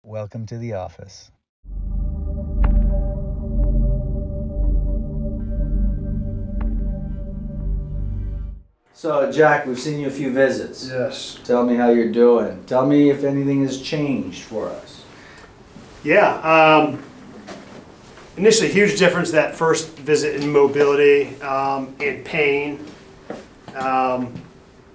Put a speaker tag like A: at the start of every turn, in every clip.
A: Welcome to the office. So, Jack, we've seen you a few visits.
B: Yes.
A: Tell me how you're doing. Tell me if anything has changed for us.
B: Yeah. Initially, huge difference that first visit in mobility and pain.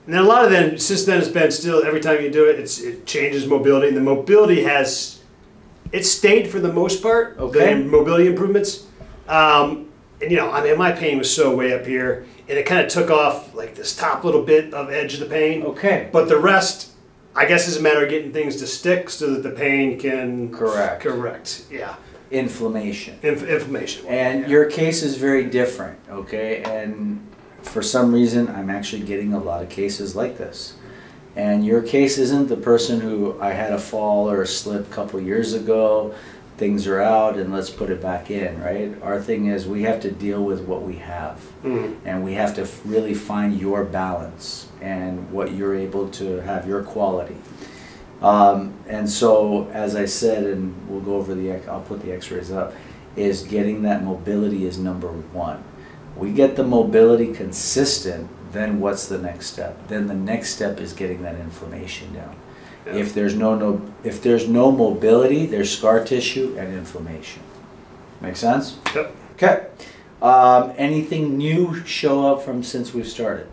B: And then a lot of them, since then, it's been still, every time you do it, it changes mobility. And the mobility it's stayed for the most part,
A: okay.
B: The mobility improvements. And you know, I mean, my pain was so way up here, and it kind of took off like this top little bit of edge of the pain. Okay. But the rest, I guess, is a matter of getting things to stick so that the pain can... Correct, yeah.
A: Inflammation.
B: Inflammation.
A: And your case is very different, okay? And for some reason, I'm actually getting a lot of cases like this. And your case isn't the person who I had a fall or a slip a couple years ago, things are out and let's put it back in, right? Our thing is we have to deal with what we have. And we have to really find your balance and what you're able to have, your quality. And so, as I said, and we'll go over I'll put the x-rays up, is getting that mobility is number one. We get the mobility consistent, then what's the next step? Then the next step is getting that inflammation down. Yeah. If there's no mobility, there's scar tissue and inflammation. Make sense?
B: Yep.
A: Okay. Anything new show up from since we've started?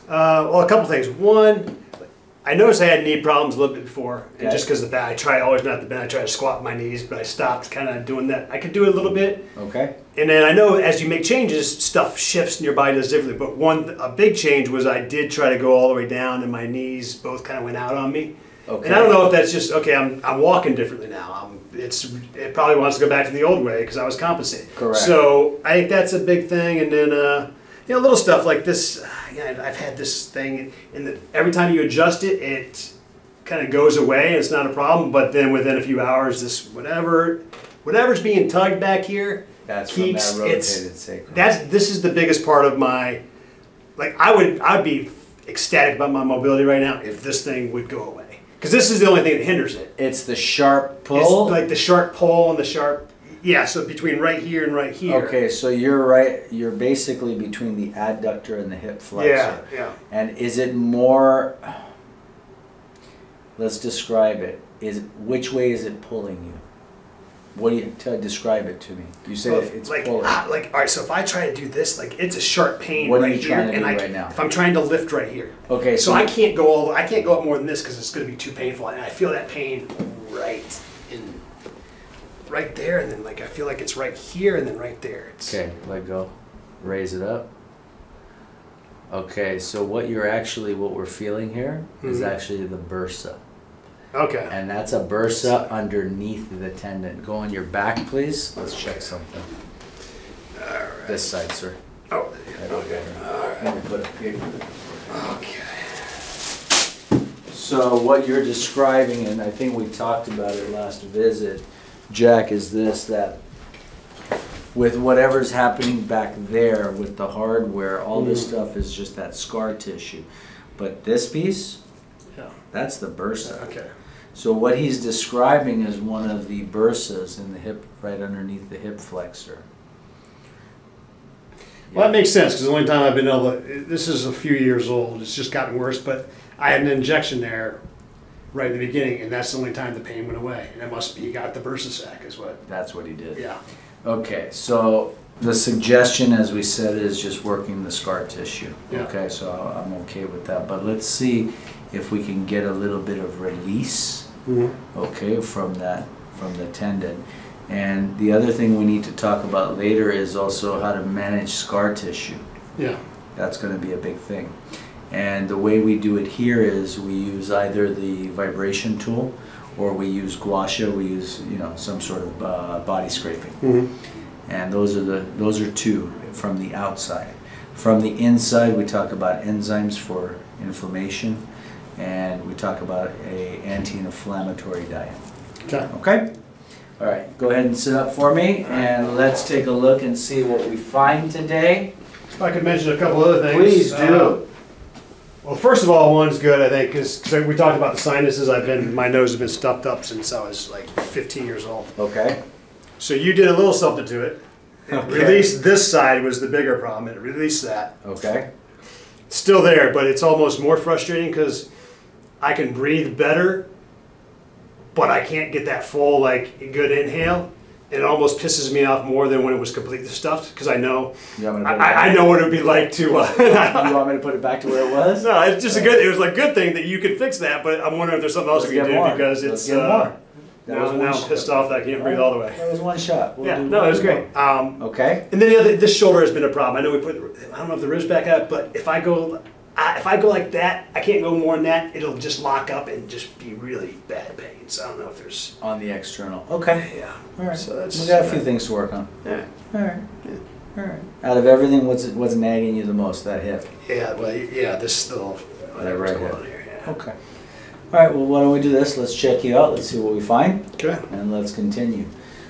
B: Well, a couple things. One, I noticed I had knee problems a little bit before, and just because of that, I try always not to bend. I try to squat my knees, but I stopped kind of doing that. I could do it a little bit. Okay. And then I know as you make changes, stuff shifts and your body does differently. But a big change was I did try to go all the way down, and my knees both kind of went out on me. Okay. And I don't know if that's just I'm walking differently now. It probably wants to go back to the old way because I was compensating. Correct. So I think that's a big thing, and then. Little stuff like this. I've had this thing, and every time you adjust it, it kind of goes away. And it's not a problem, but then within a few hours, this whatever's being tugged back here, keeps from that rotated sacrum. This is the biggest part of my. I'd be ecstatic about my mobility right now if this thing would go away, because this is the only thing that hinders it.
A: It's the sharp pull.
B: It's like the sharp pull and the sharp. Yeah, so between right here and right here. Okay,
A: so you're basically between the adductor and the hip flexor.
B: Yeah.
A: And is it more, let's describe it. Which way is it pulling you? What do you, describe it to me? You say it's pulling.
B: All right, so if I try to do this, it's a sharp pain
A: what
B: right
A: are you
B: here.
A: Trying to do right now?
B: If I'm trying to lift right here.
A: Okay,
B: so I can't go up more than this because it's going to be too painful. And I feel that pain right there, and then I feel like it's right here and then right there.
A: Okay, let go. Raise it up. Okay, so what we're feeling here is actually the bursa.
B: Okay.
A: And that's a bursa underneath the tendon. Go on your back, please. Let's check something.
B: All right.
A: This side, sir.
B: Oh, okay. All right.
A: Let me put a paper.
B: Okay.
A: So what you're describing, and I think we talked about it last visit, Jack, is that with whatever's happening back there with the hardware, all this stuff is just that scar tissue. But this piece, that's the bursa.
B: Okay.
A: So what he's describing is one of the bursas in the hip, right underneath the hip flexor.
B: Well, that makes sense, because the only time I've been able to, this is a few years old, it's just gotten worse, but I had an injection there right in the beginning, and that's the only time the pain went away. And it must be, he got the bursa sac is what.
A: That's what he did.
B: Yeah.
A: Okay, so the suggestion, as we said, is just working the scar tissue. Yeah. Okay, so I'm okay with that. But let's see if we can get a little bit of release, okay, from the tendon. And the other thing we need to talk about later is also how to manage scar tissue. Yeah. That's going to be a big thing. And the way we do it here is we use either the vibration tool or we use gua sha, we use some sort of body scraping. And those are two from the outside. From the inside, we talk about enzymes for inflammation, and we talk about an anti-inflammatory diet. Okay. Okay? All right, go ahead and sit up for me, and let's take a look and see what we find today.
B: If I could mention a couple other things.
A: Please do.
B: Well, first of all, one's good, I think, because we talked about the sinuses. My nose has been stuffed up since I was like 15 years old.
A: Okay.
B: So you did a little something to it.
A: Okay.
B: Released this side was the bigger problem. It released that.
A: Okay.
B: It's still there, but it's almost more frustrating because I can breathe better, but I can't get that full, like, good inhale. And it almost pisses me off more than when it was completely stuffed, because I know I know what it would be like to.
A: You want me to put it back to where it was?
B: No, it's just it was a good thing that you could fix that, but I'm wondering if there's something else we can do because it's now I'm pissed off that I can't breathe all the way.
A: That was one shot.
B: Yeah, no, it was great.
A: Okay.
B: And then this shoulder has been a problem. I know I don't know if the ribs back up, but if I go like that, I can't go more than that. It'll just lock up and just be really bad pain. So I don't know if there's
A: on the external. Okay.
B: Yeah.
A: All right.
B: So that's,
A: we got a few things to work on.
B: Yeah.
A: All right. Yeah. All right. Out of everything, what's nagging you the most? That hip.
B: Yeah. Well, yeah. This little whatever's
A: right
B: going
A: hip.
B: on here. Yeah.
A: Okay. All right. Well, why don't we do this? Let's check you out. Let's see what we find.
B: Okay.
A: And let's continue.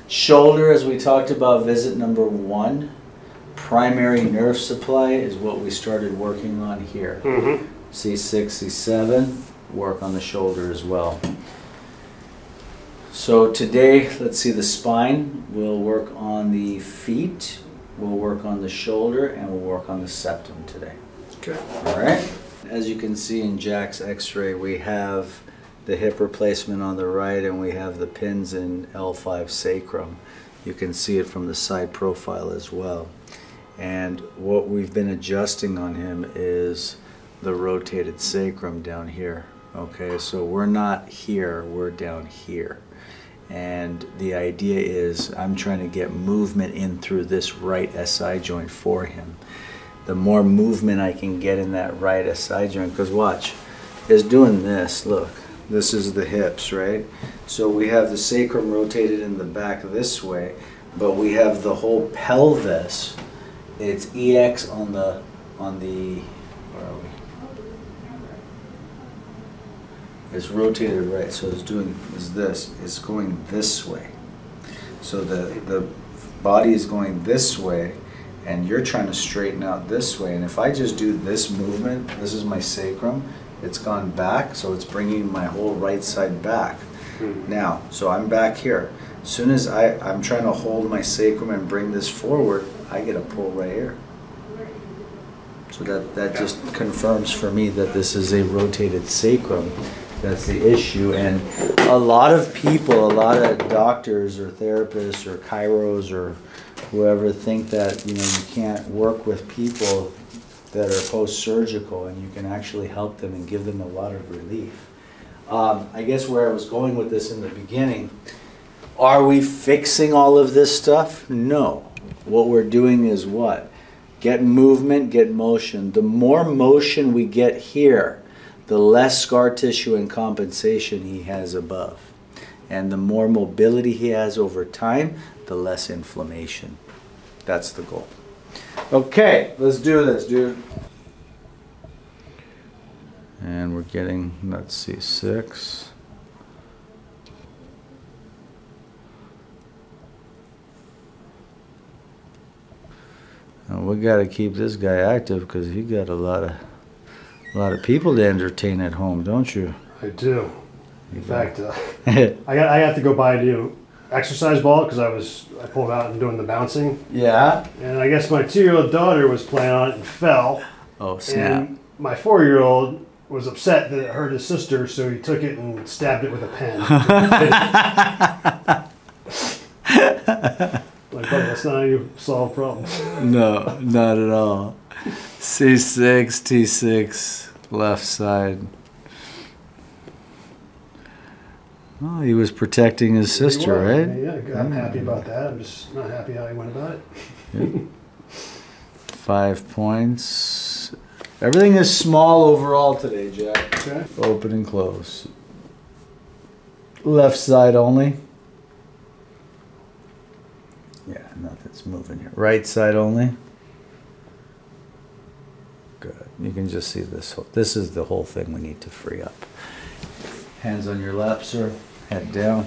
A: Shoulder, as we talked about, visit number 1. Primary nerve supply is what we started working on here.
B: Mm-hmm.
A: C6, C7, work on the shoulder as well. So today, let's see the spine. We'll work on the feet, we'll work on the shoulder, and we'll work on the septum today.
B: Okay.
A: All right. As you can see in Jack's x-ray, we have the hip replacement on the right and we have the pins in L5 sacrum. You can see it from the side profile as well. And what we've been adjusting on him is the rotated sacrum down here. Okay, so we're not here, we're down here. And the idea is I'm trying to get movement in through this right SI joint for him. The more movement I can get in that right SI joint, because watch, is doing this, look, this is the hips, right? So we have the sacrum rotated in the back this way, but we have the whole pelvis. It's EX on the, where are we? It's rotated right, so it's going this way. So the body is going this way, and you're trying to straighten out this way. And if I just do this movement, this is my sacrum, it's gone back, so it's bringing my whole right side back. Now, so I'm back here. As soon as I'm trying to hold my sacrum and bring this forward, I get a pull right here. So that just confirms for me that this is a rotated sacrum. That's the issue. And a lot of people, a lot of doctors or therapists or chiros or whoever think that, you know, you can't work with people that are post-surgical and you can actually help them and give them a lot of relief. I guess where I was going with this in the beginning, are we fixing all of this stuff? No. What we're doing is what? Get movement, get motion. The more motion we get here, the less scar tissue and compensation he has above. And the more mobility he has over time, the less inflammation. That's the goal. Okay, let's do this, dude. And we're getting, let's see, 6. And we got to keep this guy active because he got a lot of people to entertain at home, don't you?
B: I do. In fact, I have to go buy a new exercise ball because I pulled out and doing the bouncing.
A: Yeah.
B: And I guess my 2-year-old daughter was playing on it and fell.
A: Oh, snap.
B: And my 4-year-old was upset that it hurt his sister, so he took it and stabbed it with a pen. Like, buddy, that's not how you solve problems.
A: No, not at all. C6, T6, left side. Oh, he was protecting his sister, right?
B: Yeah, I'm happy about that. I'm just not happy how he went about it.
A: Yep. 5 points. Everything is small overall today, Jack.
B: Okay.
A: Open and close. Left side only. Yeah, nothing's moving here. Right side only. Good. You can just see this. This is the whole thing we need to free up. Hands on your lap, sir. Head down.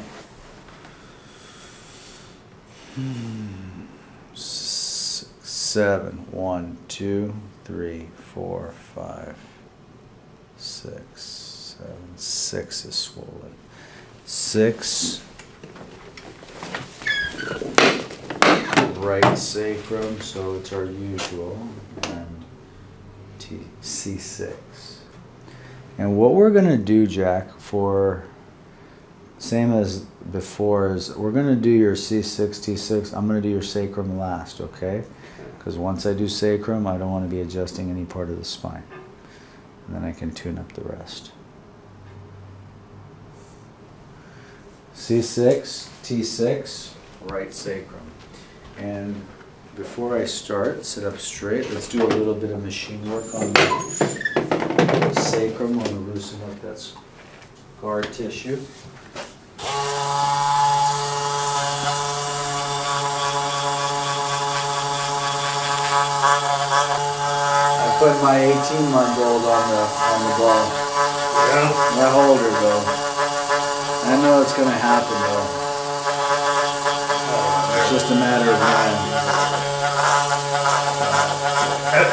A: 6, 7. 1, 2, 3, 4, 5. 6, 7, 6 is swollen. 6. Right sacrum, so it's our usual, and C6. And what we're going to do, Jack, for same as before, is we're going to do your C6, T6. I'm going to do your sacrum last, okay? Because once I do sacrum, I don't want to be adjusting any part of the spine. And then I can tune up the rest. C6, T6, right sacrum. And before I start, sit up straight. Let's do a little bit of machine work on the sacrum. I'm going to loosen up that scar tissue. I put my 18-month-old on the ball.
B: Yeah.
A: My holder though. I know it's going to happen though. It's just a matter of time.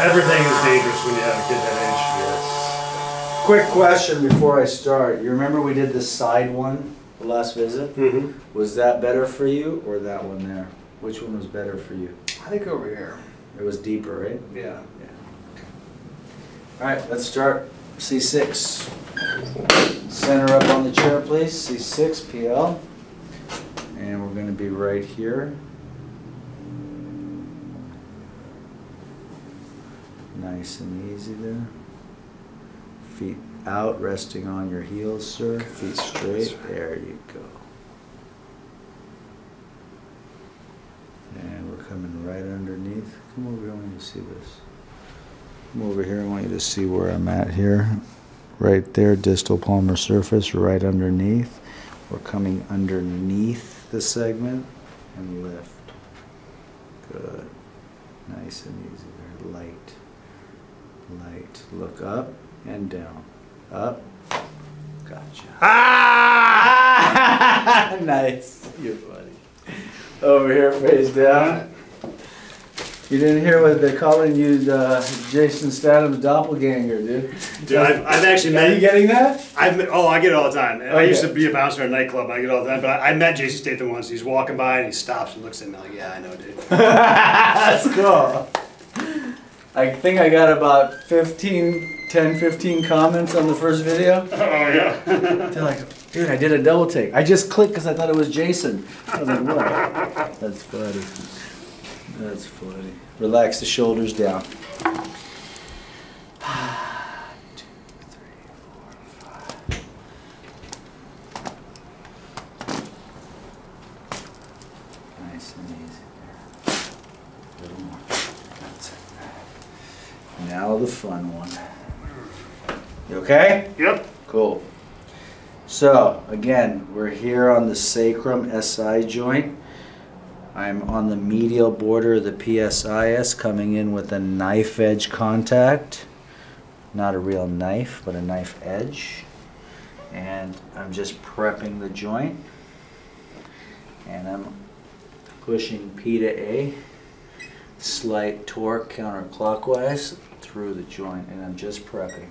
B: Everything is dangerous when you have a kid that age.
A: Yes. Quick question before I start. You remember we did the side one the last visit?
B: Mm-hmm.
A: Was that better for you or that one there? Which one was better for you?
B: I think over here.
A: It was deeper, right?
B: Yeah.
A: All right, let's start. C6. Center up on the chair, please. C6, PL. And we're going to be right here. Nice and easy there. Feet out, resting on your heels, sir. Feet straight. There you go. And we're coming right underneath. Come over here, I want you to see this. Come over here, I want you to see where I'm at here. Right there, distal palmar surface, right underneath. We're coming underneath the segment and lift. Good. Nice and easy there. Light. Light. Look up and down. Up. Gotcha. Ah! Nice. You're funny. Over here, face down. You didn't hear what they're calling you, Jason Statham's doppelganger, dude.
B: Dude, I've actually met.
A: Are you getting that?
B: I get it all the time.
A: Okay.
B: I used to be a bouncer at a nightclub. I get it all the time. But I met Jason Statham once. He's walking by and he stops and looks at me like, "Yeah, I know, dude."
A: That's cool. I think I got about 10-15 comments on the first video.
B: Oh yeah.
A: They're like, "Dude, I did a double take. I just clicked because I thought it was Jason." I was like, "What?" That's funny. That's funny. Relax the shoulders down. 1, 2, 3, 4, 5. Nice and easy there. A little more. That's it. Now the fun one. You okay?
B: Yep.
A: Cool. So, again, we're here on the sacrum SI joint. I'm on the medial border of the PSIS, coming in with a knife edge contact. Not a real knife, but a knife edge. And I'm just prepping the joint. And I'm pushing P to A, slight torque counterclockwise through the joint, and I'm just prepping.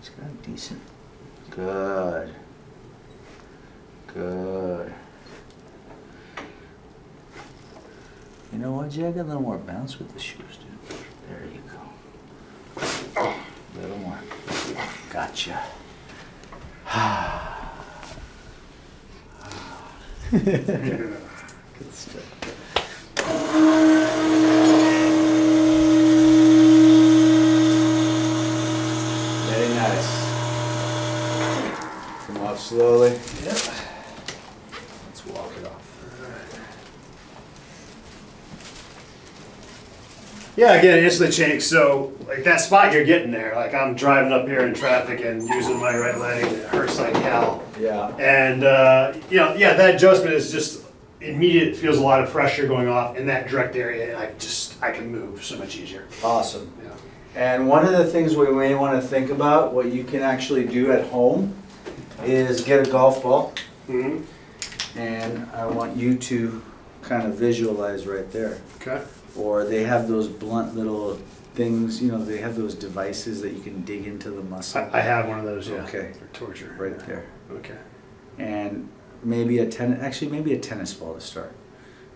A: It's kind of decent. Good. Good. You know what, Jay? I got a little more bounce with the shoes, dude. There you go. A little more. Gotcha. Good stuff. Very nice. Come off slowly. Yep. Walk it off.
B: Yeah, again, instantly change. So, like that spot you're getting there, like I'm driving up here in traffic and using my right leg, and it hurts like hell.
A: Yeah.
B: And yeah, that adjustment is just immediate. It feels a lot of pressure going off in that direct area, and I can move so much easier.
A: Awesome.
B: Yeah.
A: And one of the things we may want to think about, what you can actually do at home, is get a golf ball.
B: Mm-hmm.
A: And I want you to kind of visualize right there.
B: Okay.
A: Or they have those blunt little things, you know, they have those devices that you can dig into the muscle.
B: I have one of those, yeah.
A: Okay.
B: For torture.
A: Right there.
B: Okay.
A: And maybe maybe a tennis ball to start.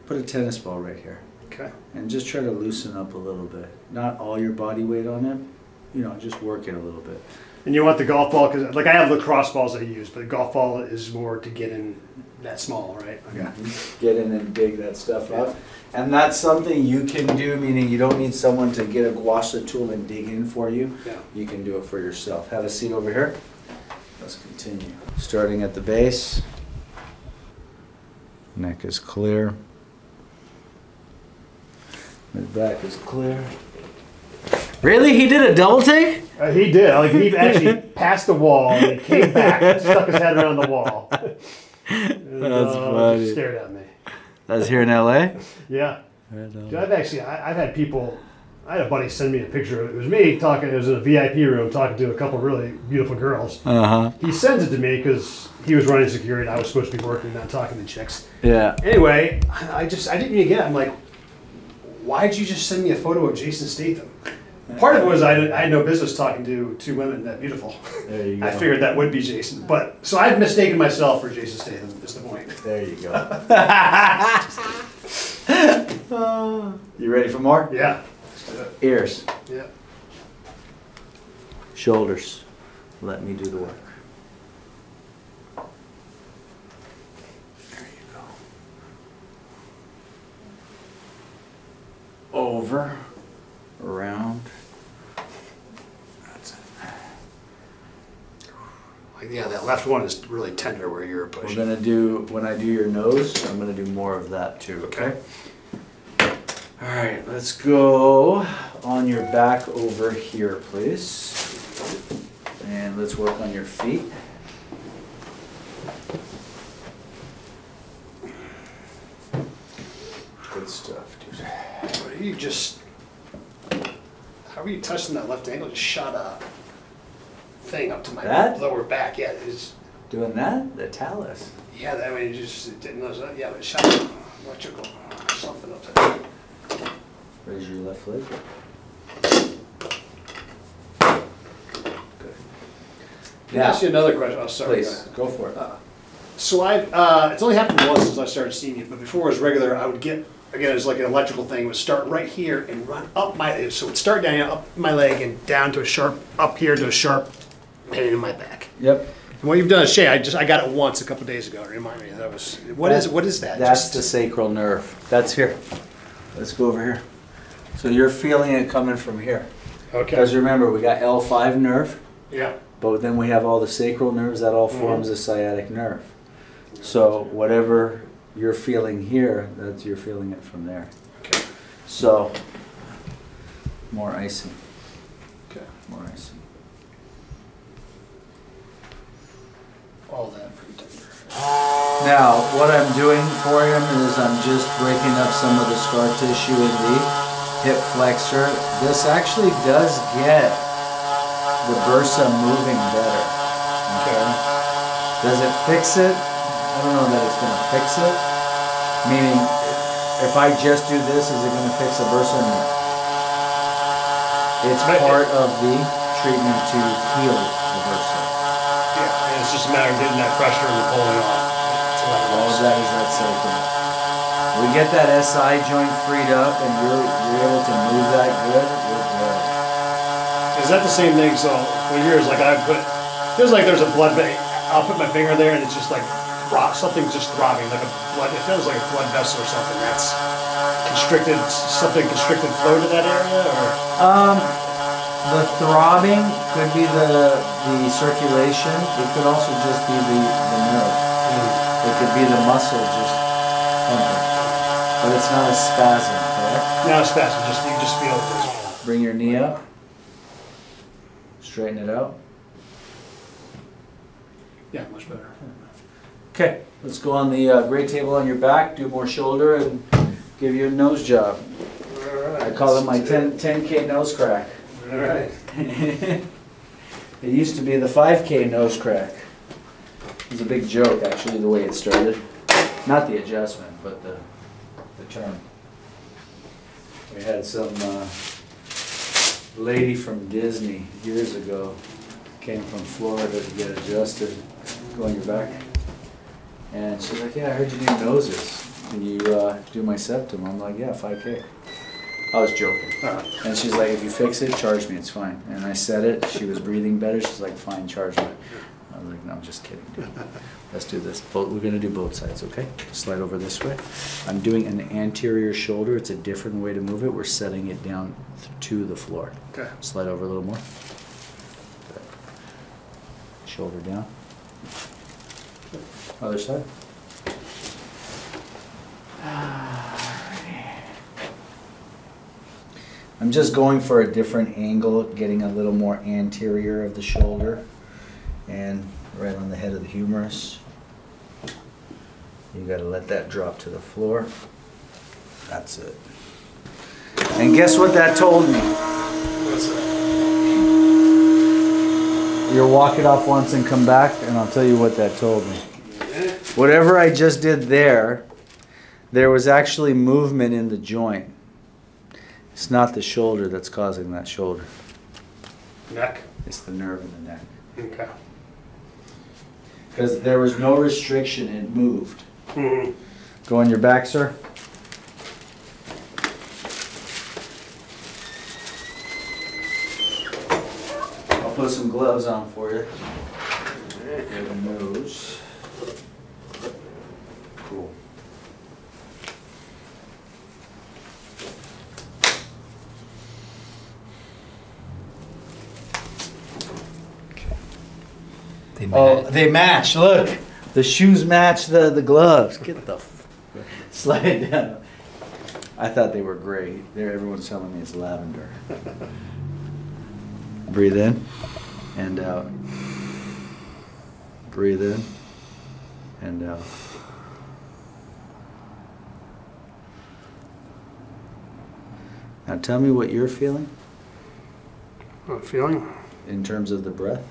A: Put a tennis ball right here.
B: Okay.
A: And just try to loosen up a little bit. Not all your body weight on it, you know, just work it a little bit.
B: And you want the golf ball, because like I have lacrosse balls I use, but the golf ball is more to get in that small, right? Okay.
A: Get in and dig that stuff up. And that's something you can do, meaning you don't need someone to get a guasha tool and dig in for you.
B: Yeah.
A: You can do it for yourself. Have a seat over here. Let's continue. Starting at the base. Neck is clear. Mid back is clear. Really? He did a double take?
B: He did. Like he actually passed the wall and he came back and stuck his head around the wall. And,
A: that's funny.
B: Just stared at me.
A: That's here in LA?
B: Yeah. Dude, I've had people. I had a buddy send me a picture. It was me talking. It was in a VIP room talking to a couple of really beautiful girls. He sends it to me because he was running security. I was supposed to be working, not talking to chicks.
A: Yeah.
B: Anyway, I didn't even get it. I'm like, why'd you just send me a photo of Jason Statham? Part of it was I had no business talking to two women that beautiful. There you go. I figured that would be Jason, but so I've mistaken myself for Jason Statham. Is the point?
A: There you go. You ready for more?
B: Yeah.
A: Ears.
B: Yeah.
A: Shoulders. Let me do the work. There you go. Over. Around. That's it.
B: Yeah, that left one is really tender where you're pushing.
A: We're gonna do, when I do your nose, I'm gonna do more of that too, okay? All right, let's go on your back over here, please. And let's work on your feet. Good stuff, dude.
B: You just, how are you touching that left ankle? Just shot a thing up to my lower back. Yeah, it's
A: doing that? The talus.
B: Yeah, I mean, it didn't know that. Yeah, but it shot electrical something up there.
A: Raise your left leg. Good.
B: Can I ask you another question? Oh, sorry.
A: Please, go for it.
B: So it's only happened once since I started seeing you, but before it was regular, I would get, again, it was like an electrical thing, it would start right here and run up my, so it would start down here, up my leg and down to a sharp, up here to a sharp pain in my back.
A: Yep.
B: And what you've done is, Shay, I got it once a couple days ago. Remind me, what is that?
A: That's the sacral nerve. That's here. Let's go over here. So you're feeling it coming from here. Okay. Because remember, we got L5 nerve.
B: Yeah.
A: But then we have all the sacral nerves that all forms a sciatic nerve. So whatever you're feeling here, you're feeling it from there.
B: Okay.
A: So more icing.
B: Okay.
A: More icing.
B: All that pretty tender.
A: Now, what I'm doing for him is I'm just breaking up some of the scar tissue in the hip flexor. This actually does get the bursa moving better. Okay. Does it fix it? I don't know that it's going to fix it. Meaning, if I just do this, is it going to fix the bursa? No. It's part of the treatment to heal the bursa.
B: Yeah, and it's just a matter of getting that pressure and pulling off.
A: All of that is that sacrum. We get that SI joint freed up and you're able to move that good, we're good.
B: Is that the same thing? So for years, like feels like there's a blood vein. I'll put my finger there and it's just like something's just throbbing, like a blood. It feels like a blood vessel or something. That's constricted. Something constricted flow to that area, or
A: the throbbing could be the circulation. It could also just be the nerve. It could be the muscle just pumping, but it's not a spasm, correct?
B: Not a spasm. You just feel it.
A: Bring your knee up. Straighten it out.
B: Yeah, much better.
A: Okay, let's go on the gray table on your back, do more shoulder, and give you a nose job.
B: All right,
A: I call it my 10K nose crack.
B: All right.
A: It used to be the 5K nose crack. It was a big joke, actually, the way it started. Not the adjustment, but the term. We had some lady from Disney years ago came from Florida to get adjusted. Go on your back. And she's like, yeah, I heard you do noses. Can you do my septum? I'm like, yeah, 5K. I was joking. And she's like, if you fix it, charge me, it's fine. And I said it, she was breathing better. She's like, fine, charge me. I was like, no, I'm just kidding, dude. Let's do this. We're gonna do both sides, okay? Slide over this way. I'm doing an anterior shoulder. It's a different way to move it. We're setting it down to the floor.
B: Okay.
A: Slide over a little more. Good. Shoulder down. Other side. I'm just going for a different angle, getting a little more anterior of the shoulder and right on the head of the humerus. You gotta let that drop to the floor. That's it. And guess what that told me?
B: What's that?
A: You'll walk it off once and come back, and I'll tell you what that told me. Whatever I just did there was actually movement in the joint. It's not the shoulder that's causing that shoulder.
B: Neck?
A: It's the nerve in the neck.
B: Okay.
A: Because there was no restriction, it moved.
B: Mm-hmm.
A: Go on your back, sir. I'll put some gloves on for you. There the nose. Cool. They match. Look, the shoes match the gloves. Get the slide it down. I thought they were gray. Everyone's telling me it's lavender. Breathe in and out. Breathe in and out. Now tell me what you're feeling.
B: What feeling?
A: In terms of the breath.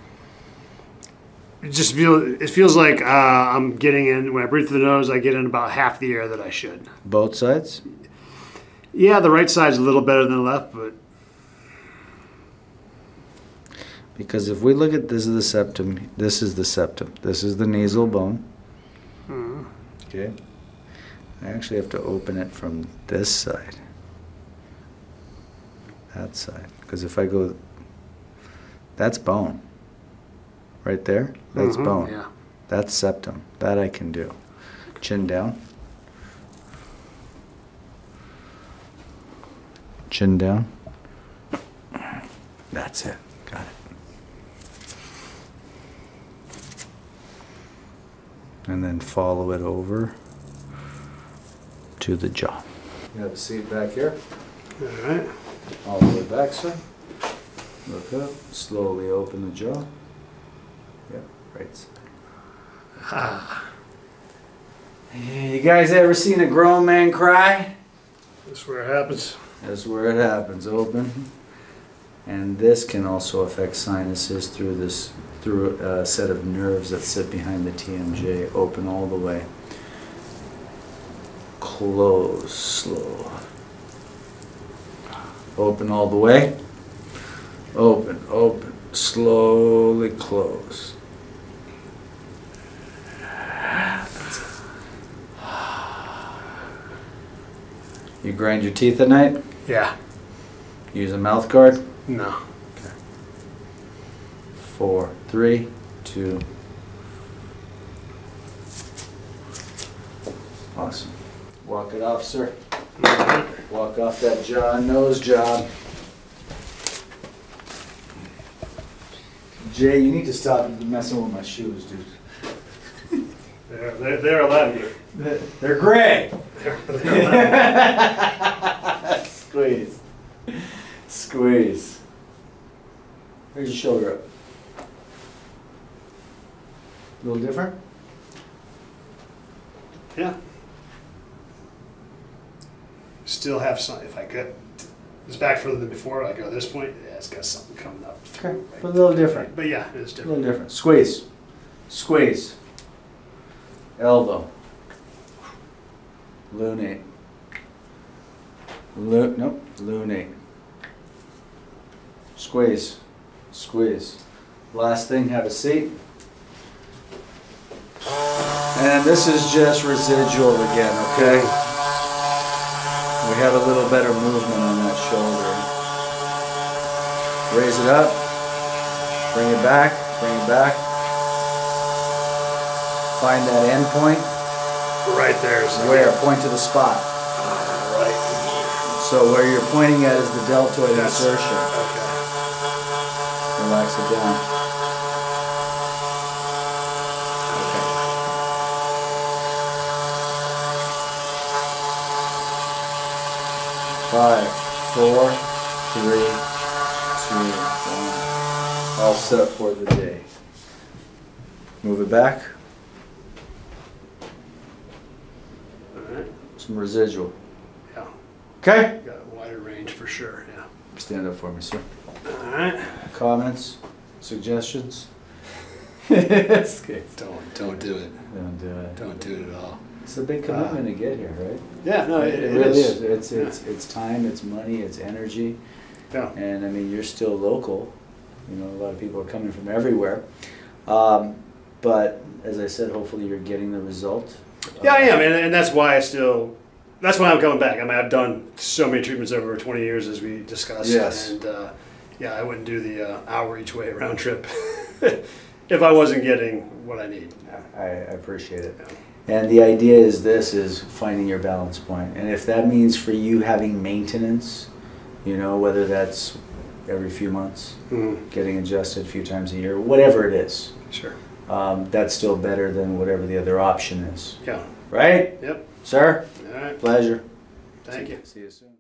B: It feels like I'm getting in, when I breathe through the nose, I get in about half the air that I should.
A: Both sides?
B: Yeah, the right side's a little better than the left, but...
A: Because if we look at this is the septum, this is the septum. This is the nasal bone.
B: Mm-hmm.
A: Okay. I actually have to open it from this side. That side. Because if I go, that's bone. Right there, that's bone.
B: Yeah.
A: That's septum. That I can do. Chin down. Chin down. That's it. Got it. And then follow it over to the jaw. You have a seat back here.
B: All right.
A: All the way back, sir. Look up. Slowly open the jaw. Yep, right side. Ah. You guys ever seen a grown man cry?
B: That's where it happens.
A: That's where it happens. Open. And this can also affect sinuses through a set of nerves that sit behind the TMJ. Open all the way. Close, slow. Open all the way. Open, open. Slowly close. You grind your teeth at night?
B: Yeah.
A: Use a mouth guard?
B: No.
A: Okay. 4, 3, 2. Awesome. Walk it off, sir. Walk off that jaw and nose job. Jay, you need to stop messing with my shoes, dude.
B: They're 11.
A: They're gray. Squeeze. Squeeze. Raise your shoulder up. A little different?
B: Yeah. Still have some, if I get this back further than before, I go this point, yeah, it's got something coming up.
A: Okay, but a little different.
B: But yeah, it's
A: A
B: different.
A: little different. Squeeze. Squeeze. Elbow. Lunate. Nope. Lunate. Squeeze. Squeeze. Last thing, have a seat. And this is just residual again, okay? We have a little better movement on that shoulder. Raise it up. Bring it back. Bring it back. Find that end point.
B: Right there. So
A: where? Point to the spot.
B: Right.
A: So where you're pointing at is the deltoid insertion.
B: Okay.
A: Relax it down. 5, 4, 3, 2, 1. All set for the day. Move it back.
B: Alright.
A: Some residual.
B: Yeah.
A: Okay?
B: Got a wider range for sure, yeah.
A: Stand up for me, sir.
B: Alright.
A: Comments? Suggestions? Okay.
B: Don't do it.
A: Don't do it.
B: Don't do it at all.
A: It's a big commitment to get here, right?
B: Yeah, no, it
A: really
B: is.
A: It's time, it's money, it's energy.
B: Yeah.
A: And I mean, you're still local. You know, a lot of people are coming from everywhere. But as I said, hopefully you're getting the result.
B: Yeah, I am, and that's why that's why I'm coming back. I mean, I've done so many treatments over 20 years, as we discussed.
A: Yes.
B: And yeah, I wouldn't do the hour each way round trip if I wasn't getting what I need.
A: I appreciate it.
B: Yeah.
A: And the idea is finding your balance point. And if that means for you having maintenance, you know, whether that's every few months, getting adjusted a few times a year, whatever it is.
B: Sure.
A: That's still better than whatever the other option is.
B: Yeah.
A: Right?
B: Yep.
A: Sir?
B: All right.
A: Pleasure.
B: Thank you.
A: See you soon.